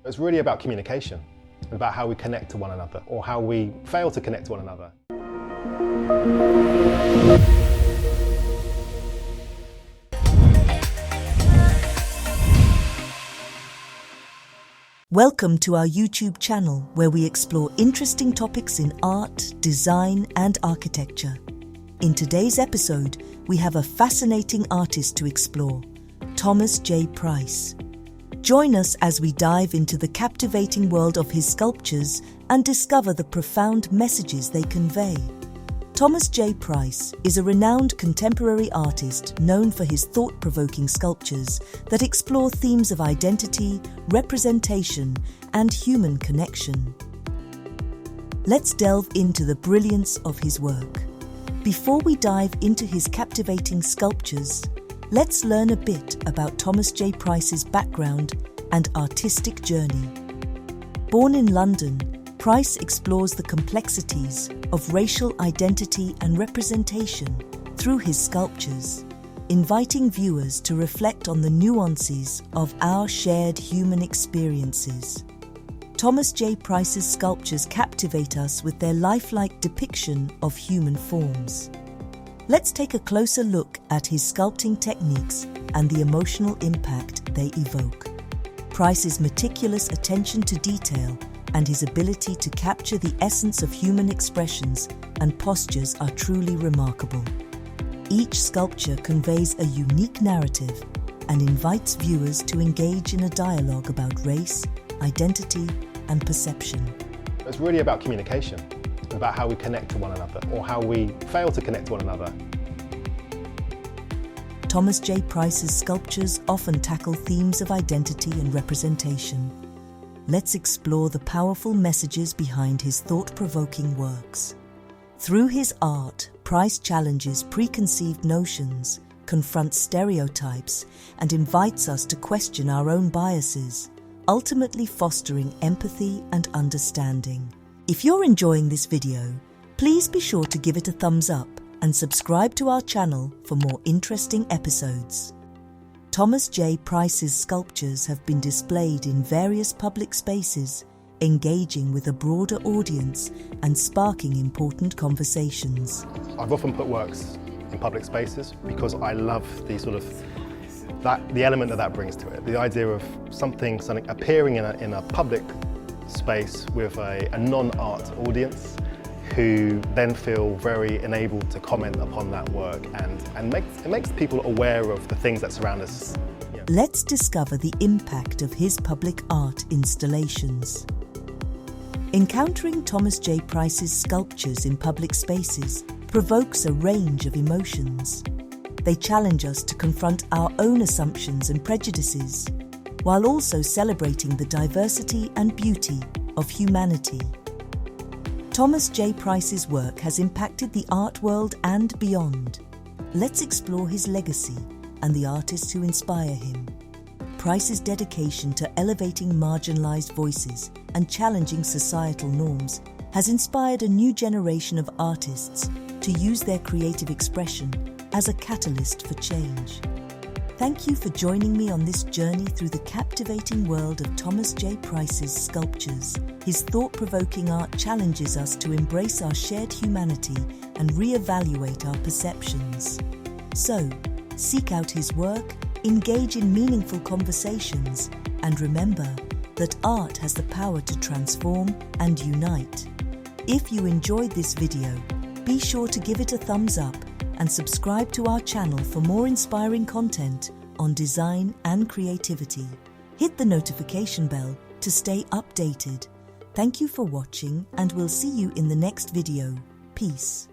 It's really about communication, about how we connect to one another or how we fail to connect to one another. Welcome to our YouTube channel, where we explore interesting topics in art, design, and architecture. In today's episode, we have a fascinating artist to explore, Thomas J. Price. Join us as we dive into the captivating world of his sculptures and discover the profound messages they convey. Thomas J. Price is a renowned contemporary artist known for his thought-provoking sculptures that explore themes of identity, representation, and human connection. Let's delve into the brilliance of his work. Before we dive into his captivating sculptures, let's learn a bit about Thomas J. Price's background and artistic journey. Born in London, Price explores the complexities of racial identity and representation through his sculptures, inviting viewers to reflect on the nuances of our shared human experiences. Thomas J. Price's sculptures captivate us with their lifelike depiction of human forms. Let's take a closer look at his sculpting techniques and the emotional impact they evoke. Price's meticulous attention to detail and his ability to capture the essence of human expressions and postures are truly remarkable. Each sculpture conveys a unique narrative and invites viewers to engage in a dialogue about race, identity, and perception. It's really about communication, about how we connect to one another or how we fail to connect to one another. Thomas J. Price's sculptures often tackle themes of identity and representation. Let's explore the powerful messages behind his thought-provoking works. Through his art, Price challenges preconceived notions, confronts stereotypes, and invites us to question our own biases, ultimately fostering empathy and understanding. If you're enjoying this video, please be sure to give it a thumbs up and subscribe to our channel for more interesting episodes. Thomas J. Price's sculptures have been displayed in various public spaces, engaging with a broader audience and sparking important conversations. I've often put works in public spaces because I love the element that brings to it. The idea of something appearing in a public space with a non-art audience who then feel very enabled to comment upon that work and it makes people aware of the things that surround us. Yeah. Let's discover the impact of his public art installations. Encountering Thomas J. Price's sculptures in public spaces provokes a range of emotions. They challenge us to confront our own assumptions and prejudices, while also celebrating the diversity and beauty of humanity. Thomas J. Price's work has impacted the art world and beyond. Let's explore his legacy and the artists who inspire him. Price's dedication to elevating marginalized voices and challenging societal norms has inspired a new generation of artists to use their creative expression as a catalyst for change. Thank you for joining me on this journey through the captivating world of Thomas J. Price's sculptures. His thought-provoking art challenges us to embrace our shared humanity and re-evaluate our perceptions. So, seek out his work, engage in meaningful conversations, and remember that art has the power to transform and unite. If you enjoyed this video, be sure to give it a thumbs up and subscribe to our channel for more inspiring content on design and creativity. Hit the notification bell to stay updated. Thank you for watching, and we'll see you in the next video. Peace.